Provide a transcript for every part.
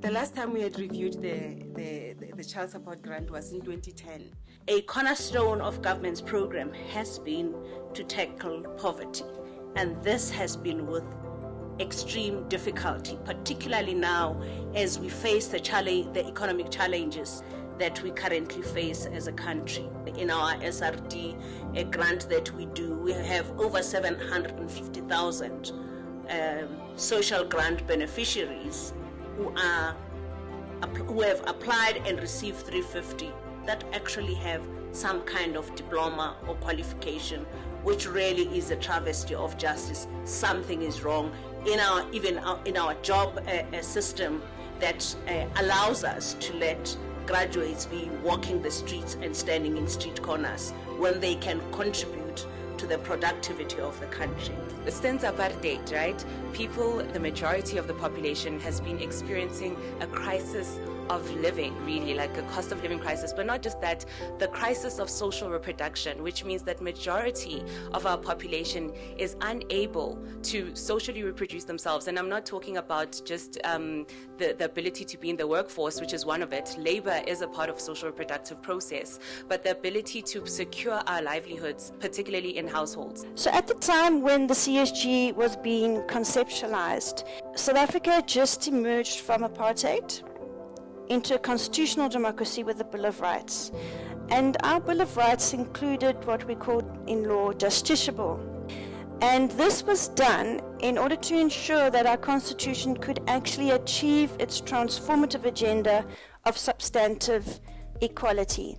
The last time we had reviewed the child support grant was in 2010. A cornerstone of government's program has been to tackle poverty, and this has been with extreme difficulty, particularly now as we face the economic challenges that we currently face as a country. In our SRD, a grant that we do, we have over 750,000 social grant beneficiaries who have applied and received 350 that actually have some kind of diploma or qualification, which really is a travesty of justice. Something is wrong in our job system that allows us to let graduates be walking the streets and standing in street corners when they can contribute to the productivity of the country. Since apartheid, right, the majority of the population has been experiencing a crisis of living, really, like a cost of living crisis, but not just that, the crisis of social reproduction, which means that majority of our population is unable to socially reproduce themselves. And I'm not talking about just the ability to be in the workforce, which is one of it. Labor is a part of social reproductive process, but the ability to secure our livelihoods, particularly in households. So at the time when the CSG was being conceptualized, South Africa just emerged from apartheid into a constitutional democracy with the Bill of Rights. And our Bill of Rights included what we called in law justiciable. And this was done in order to ensure that our constitution could actually achieve its transformative agenda of substantive equality.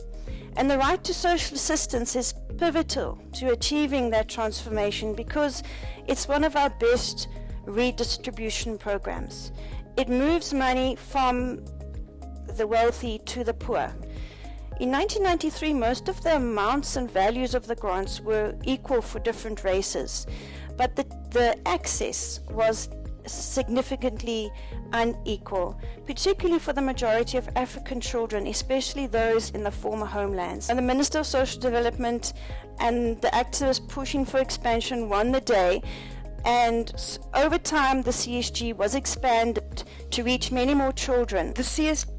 And the right to social assistance is pivotal to achieving that transformation because it's one of our best redistribution programs. It moves money from the wealthy to the poor. In 1993, most of the amounts and values of the grants were equal for different races, but the access was significantly unequal, particularly for the majority of African children, especially those in the former homelands. And the Minister of Social Development and the activists pushing for expansion won the day, and over time the CSG was expanded to reach many more children. The CSG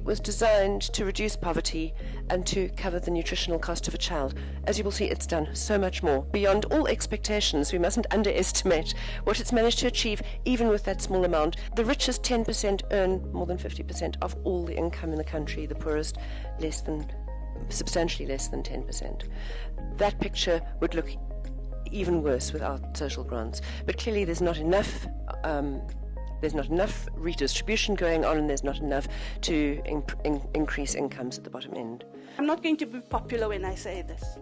was designed to reduce poverty and to cover the nutritional cost of a child. As you will see, it's done so much more. Beyond all expectations, we mustn't underestimate what it's managed to achieve, even with that small amount. The richest 10% earn more than 50% of all the income in the country, the poorest substantially less than 10%. That picture would look even worse without social grants. But clearly there's not enough redistribution going on, and there's not enough to increase incomes at the bottom end. I'm not going to be popular when I say this.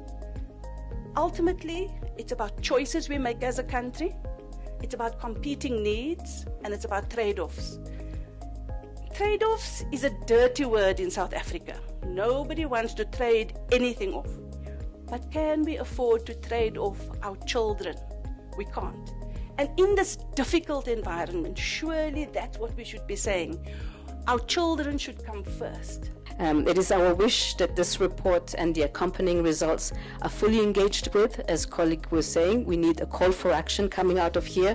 Ultimately, it's about choices we make as a country, it's about competing needs, and it's about trade-offs. Trade-offs is a dirty word in South Africa. Nobody wants to trade anything off. But can we afford to trade off our children? We can't. And in this difficult environment, surely that's what we should be saying. Our children should come first. It is our wish that this report and the accompanying results are fully engaged with. As colleague was saying, we need a call for action coming out of here,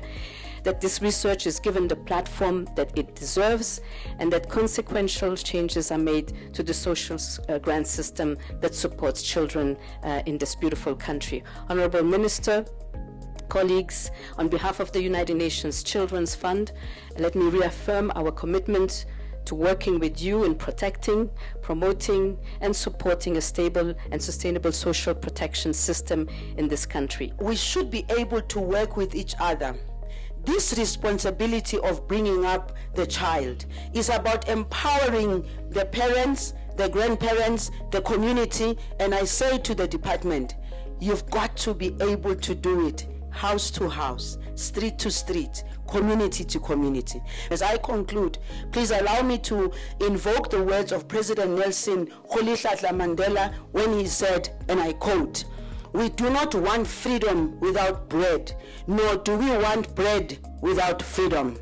that this research is given the platform that it deserves, and that consequential changes are made to the social grant system that supports children in this beautiful country. Honorable Minister, colleagues, on behalf of the United Nations Children's Fund, let me reaffirm our commitment to working with you in protecting, promoting, and supporting a stable and sustainable social protection system in this country. We should be able to work with each other. This responsibility of bringing up the child is about empowering the parents, the grandparents, the community, and I say to the department, you've got to be able to do it house to house, street to street, community to community. As I conclude, please allow me to invoke the words of President Nelson Rolihlahla Mandela when he said, and I quote, "We do not want freedom without bread, nor do we want bread without freedom.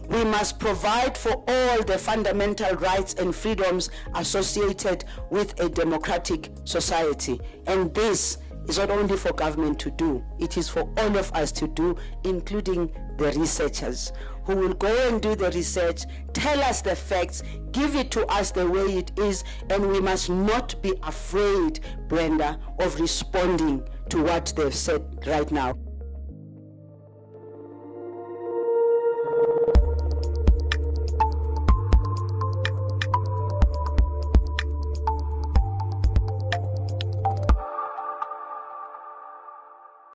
We must provide for all the fundamental rights and freedoms associated with a democratic society, and this is not only for government to do, it is for all of us to do, including the researchers who will go and do the research, tell us the facts, give it to us the way it is, and we must not be afraid, Brenda, of responding to what they've said right now.